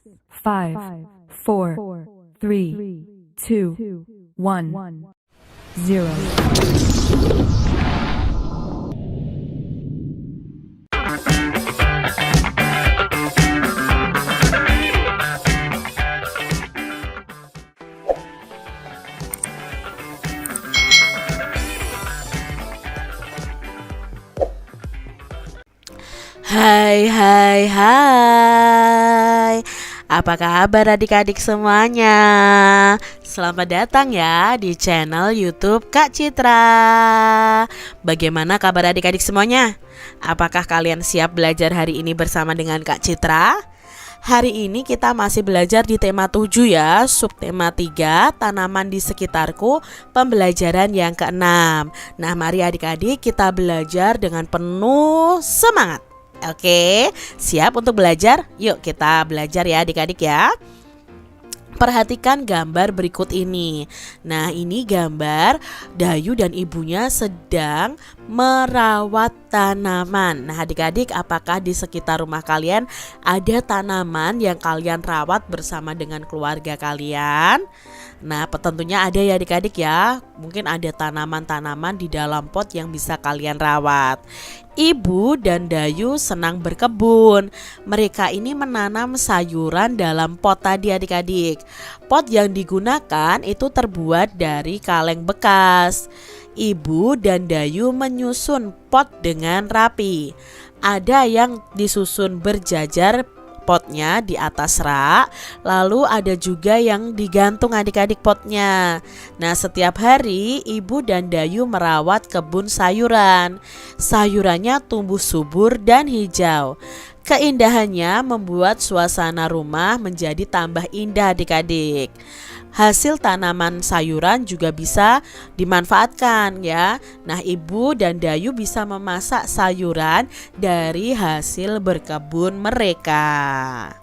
5, 4, 3, 2, 1, 0. Hai hai hai. Apa kabar adik-adik semuanya? Selamat datang ya di channel YouTube Kak Citra. Bagaimana kabar adik-adik semuanya? Apakah kalian siap belajar hari ini bersama dengan Kak Citra? Hari ini kita masih belajar di tema 7 ya, subtema 3, tanaman di sekitarku, pembelajaran yang ke-6. Nah, mari adik-adik kita belajar dengan penuh semangat. Oke, siap untuk belajar? Yuk kita belajar ya adik-adik ya. Perhatikan gambar berikut ini. Nah, ini gambar Dayu dan ibunya sedang merawat tanaman. Nah, adik-adik, apakah di sekitar rumah kalian ada tanaman yang kalian rawat bersama dengan keluarga kalian? Nah, tentunya ada ya adik-adik ya. Mungkin ada tanaman-tanaman di dalam pot yang bisa kalian rawat. Ibu dan Dayu senang berkebun. Mereka ini menanam sayuran dalam pot tadi adik-adik. Pot yang digunakan itu terbuat dari kaleng bekas. Ibu dan Dayu menyusun pot dengan rapi. Ada yang disusun berjajar potnya di atas rak, lalu ada juga yang digantung adik-adik potnya. Nah, setiap hari ibu dan Dayu merawat kebun sayuran. Sayurannya tumbuh subur dan hijau. Keindahannya membuat suasana rumah menjadi tambah indah adik-adik. Hasil tanaman sayuran juga bisa dimanfaatkan ya. Nah, ibu dan Dayu bisa memasak sayuran dari hasil berkebun mereka.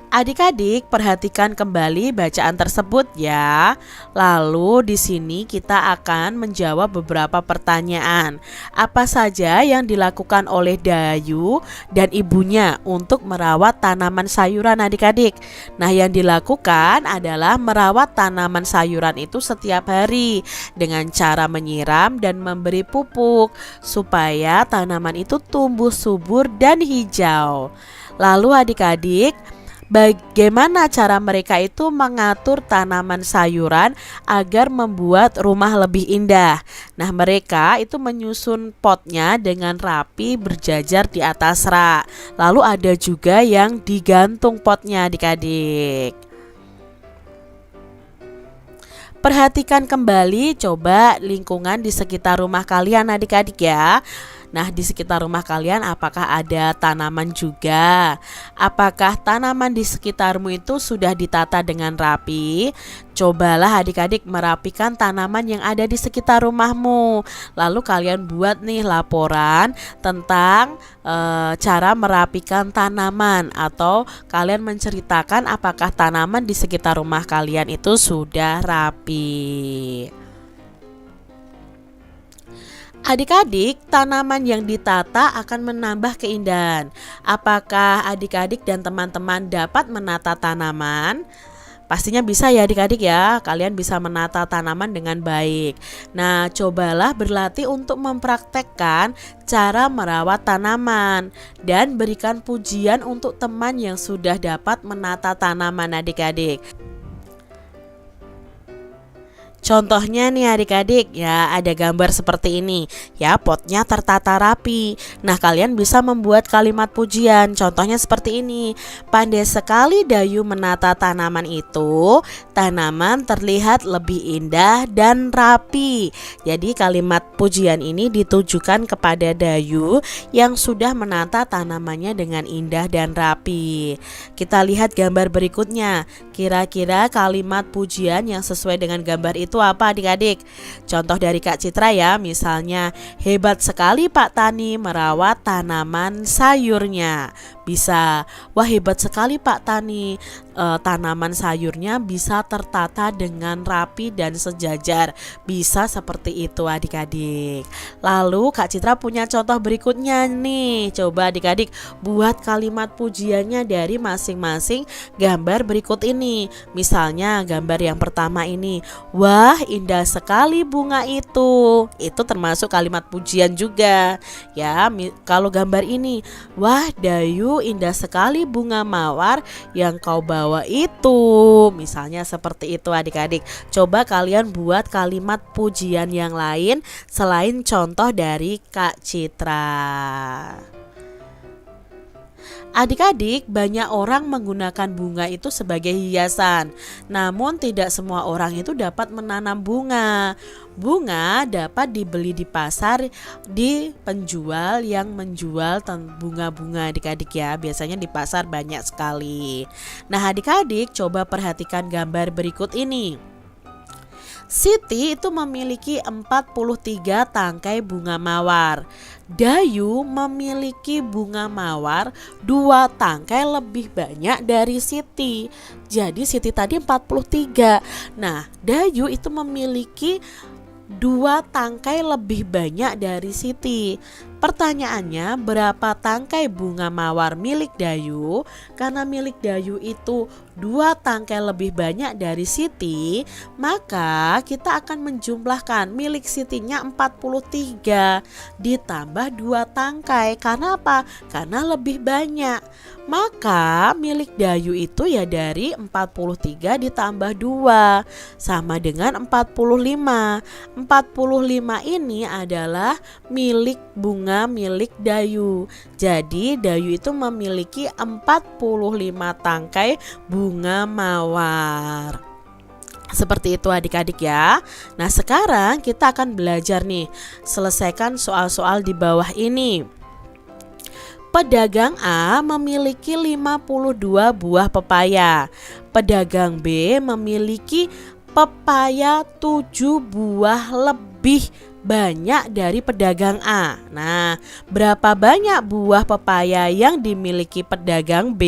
Adik-adik, perhatikan kembali bacaan tersebut ya. Lalu di sini kita akan menjawab beberapa pertanyaan. Apa saja yang dilakukan oleh Dayu dan ibunya untuk merawat tanaman sayuran adik-adik? Nah, yang dilakukan adalah merawat tanaman sayuran itu setiap hari dengan cara menyiram dan memberi pupuk supaya tanaman itu tumbuh subur dan hijau. Lalu adik-adik, bagaimana cara mereka itu mengatur tanaman sayuran agar membuat rumah lebih indah? Nah, mereka itu menyusun potnya dengan rapi berjajar di atas rak. Lalu ada juga yang digantung potnya adik-adik. Perhatikan kembali coba lingkungan di sekitar rumah kalian adik-adik ya. Nah, di sekitar rumah kalian apakah ada tanaman juga? Apakah tanaman di sekitarmu itu sudah ditata dengan rapi? Cobalah adik-adik merapikan tanaman yang ada di sekitar rumahmu. Lalu kalian buat nih laporan tentang cara merapikan tanaman, atau kalian menceritakan apakah tanaman di sekitar rumah kalian itu sudah rapi. Adik-adik, tanaman yang ditata akan menambah keindahan. Apakah adik-adik dan teman-teman dapat menata tanaman? Pastinya bisa ya adik-adik ya, kalian bisa menata tanaman dengan baik. Nah, cobalah berlatih untuk mempraktekkan cara merawat tanaman dan berikan pujian untuk teman yang sudah dapat menata tanaman adik-adik. Contohnya nih adik-adik ya, ada gambar seperti ini ya, potnya tertata rapi. Nah, kalian bisa membuat kalimat pujian. Contohnya seperti ini: pandai sekali Dayu menata tanaman itu, tanaman terlihat lebih indah dan rapi. Jadi kalimat pujian ini ditujukan kepada Dayu yang sudah menata tanamannya dengan indah dan rapi. Kita lihat gambar berikutnya. Kira-kira kalimat pujian yang sesuai dengan gambar itu apa adik-adik? Contoh dari Kak Citra ya, misalnya, hebat sekali Pak Tani merawat tanaman sayurnya. Bisa. Wah, hebat sekali Pak Tani. Tanaman sayurnya bisa tertata dengan rapi dan sejajar. Bisa seperti itu adik-adik. Lalu Kak Citra punya contoh berikutnya nih. Coba adik-adik buat kalimat pujiannya dari masing-masing gambar berikut ini. Misalnya gambar yang pertama ini, wah indah sekali bunga itu. Itu termasuk kalimat pujian juga ya. Kalau gambar ini, wah Dayu indah sekali bunga mawar yang kau bawa itu. Misalnya seperti itu adik-adik. Coba kalian buat kalimat pujian yang lain selain contoh dari Kak Citra. Adik-adik, banyak orang menggunakan bunga itu sebagai hiasan. Namun tidak semua orang itu dapat menanam bunga. Bunga dapat dibeli di pasar di penjual yang menjual bunga-bunga adik-adik ya. Biasanya di pasar banyak sekali. Nah adik-adik coba perhatikan gambar berikut ini. Siti itu memiliki 43 tangkai bunga mawar. Dayu memiliki bunga mawar 2 tangkai lebih banyak dari Siti. Jadi Siti tadi 43. Nah, Dayu itu memiliki 2 tangkai lebih banyak dari Siti. Pertanyaannya, berapa tangkai bunga mawar milik Dayu? Karena milik Dayu itu 2 tangkai lebih banyak dari Siti, maka kita akan menjumlahkan milik Sitinya 43 ditambah 2 tangkai. Karena apa? Karena lebih banyak. Maka milik Dayu itu ya dari 43 ditambah 2 sama dengan 45. 45 ini adalah milik bunga milik Dayu. Jadi Dayu itu memiliki 45 tangkai bunga mawar. Seperti itu adik-adik ya. Nah sekarang kita akan belajar nih. Selesaikan soal-soal di bawah ini. Pedagang A memiliki 52 buah pepaya. Pedagang B memiliki pepaya 7 buah lebih banyak dari pedagang A. Nah, berapa banyak buah pepaya yang dimiliki pedagang B?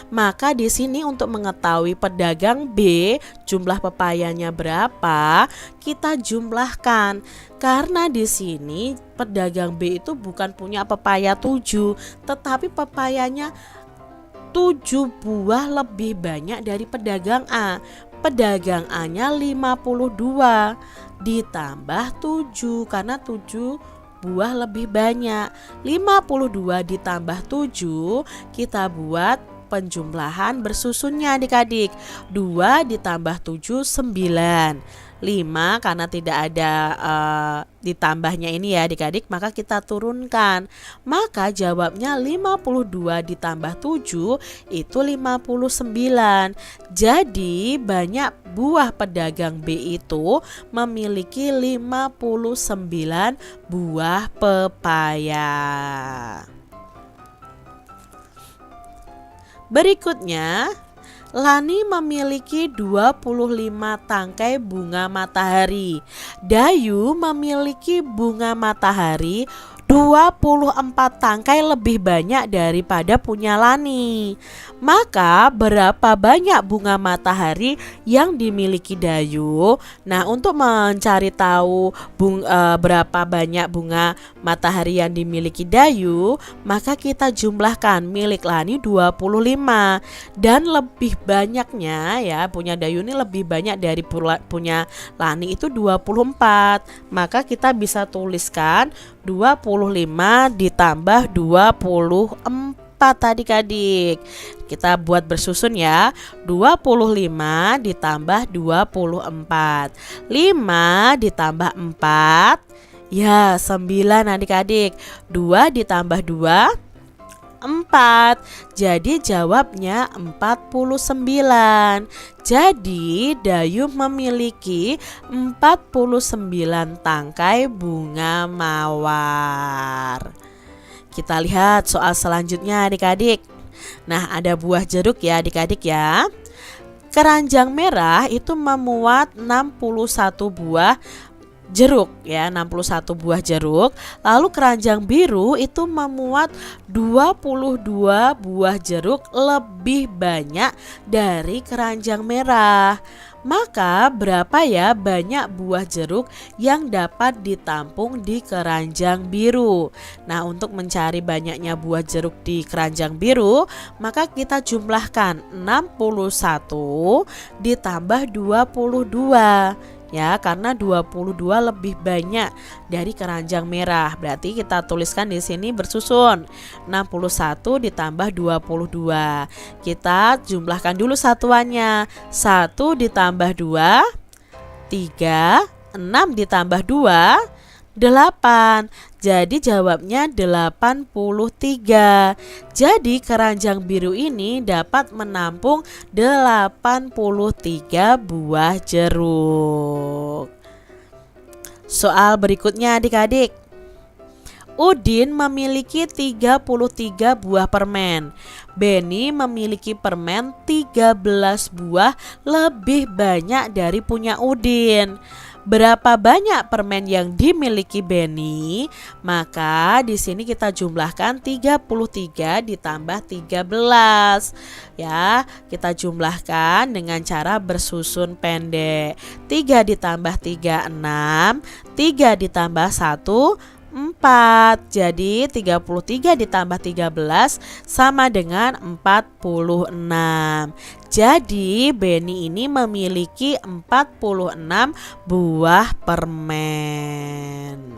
Maka di sini untuk mengetahui pedagang B jumlah pepayanya berapa, kita jumlahkan. Karena di sini pedagang B itu bukan punya pepaya 7, tetapi pepayanya 7 buah lebih banyak dari pedagang A. Pedagang A-nya 52 ditambah 7 karena 7 buah lebih banyak. 52 ditambah 7 kita buat penjumlahan bersusunnya adik-adik. 2 ditambah 7 9. 5 karena tidak ada ditambahnya ini ya adik-adik, maka kita turunkan. Maka jawabnya 52 ditambah 7 itu 59. Jadi banyak buah pedagang B itu memiliki 59 buah pepaya. Berikutnya, Lani memiliki 25 tangkai bunga matahari. Dayu memiliki bunga matahari 24 tangkai lebih banyak daripada punya Lani. Maka berapa banyak bunga matahari yang dimiliki Dayu? Nah, untuk mencari tahu berapa banyak bunga matahari yang dimiliki Dayu, maka kita jumlahkan milik Lani 25 dan lebih banyaknya ya, punya Dayu ini lebih banyak dari punya Lani itu 24. Maka kita bisa tuliskan 25 ditambah 24 adik-adik. Kita buat bersusun ya. 25 ditambah 24. 5 ditambah 4 ya 9 adik-adik. 2 ditambah 2 4. Jadi jawabnya 49. Jadi Dayu memiliki 49 tangkai bunga mawar. Kita lihat soal selanjutnya adik-adik. Nah, ada buah jeruk ya adik-adik ya. Keranjang merah itu memuat 61 buah jeruk ya, 61 buah jeruk. Lalu keranjang biru itu memuat 22 buah jeruk, lebih banyak dari keranjang merah. Maka berapa ya banyak buah jeruk yang dapat ditampung di keranjang biru? Nah, untuk mencari banyaknya buah jeruk di keranjang biru, maka kita jumlahkan 61 ditambah 22. Ya, karena 22 lebih banyak dari keranjang merah. Berarti kita tuliskan di sini bersusun 61 ditambah 22. Kita jumlahkan dulu satuannya. 1 ditambah 2, 3, 6 ditambah 2, 8. Jadi jawabnya 83. Jadi keranjang biru ini dapat menampung 83 buah jeruk. Soal berikutnya adik-adik. Udin memiliki 33 buah permen. Benny memiliki permen 13 buah, lebih banyak dari punya Udin. Berapa banyak permen yang dimiliki Benny? Maka di sini kita jumlahkan 33 ditambah 13. Ya, kita jumlahkan dengan cara bersusun pendek. 3 ditambah 3 6, 3 ditambah 1 4. Jadi 33 ditambah 13 sama dengan 46. Jadi Benny ini memiliki 46 buah permen.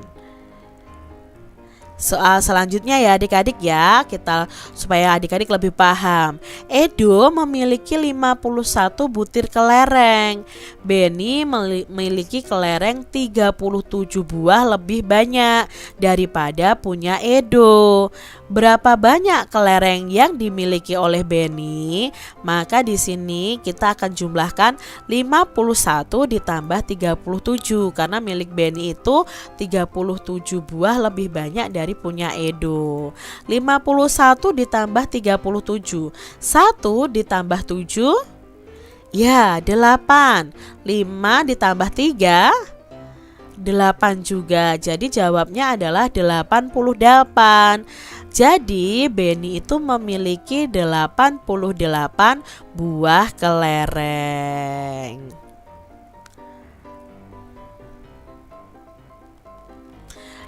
Soal selanjutnya ya adik-adik ya, kita supaya adik-adik lebih paham. Edo memiliki 51 butir kelereng. Benny memiliki kelereng 37 buah, lebih banyak daripada punya Edo. Berapa banyak kelereng yang dimiliki oleh Benny? Maka di sini kita akan jumlahkan 51 ditambah 37 karena milik Benny itu 37 buah, lebih banyak dari punya Edo. 51 ditambah 37, 1 ditambah 7, ya 8. 5 ditambah 3, 8 juga. Jadi jawabnya adalah 88. Jadi Benny itu memiliki 88 buah kelereng.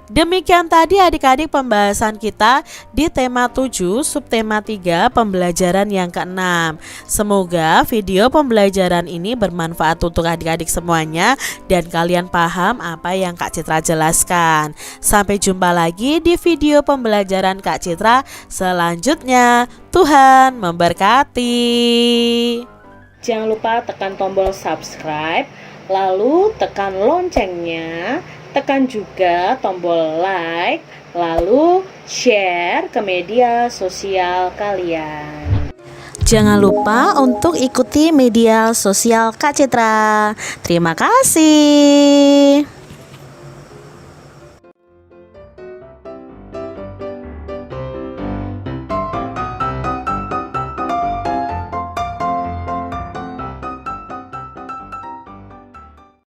Demikian tadi adik-adik pembahasan kita di tema 7 subtema 3 pembelajaran yang ke-6. Semoga video pembelajaran ini bermanfaat untuk adik-adik semuanya dan kalian paham apa yang Kak Citra jelaskan. Sampai jumpa lagi di video pembelajaran Kak Citra selanjutnya. Tuhan memberkati. Jangan lupa tekan tombol subscribe, lalu tekan loncengnya, tekan juga tombol like, lalu share ke media sosial kalian. Jangan lupa untuk ikuti media sosial Kak Citra. Terima kasih.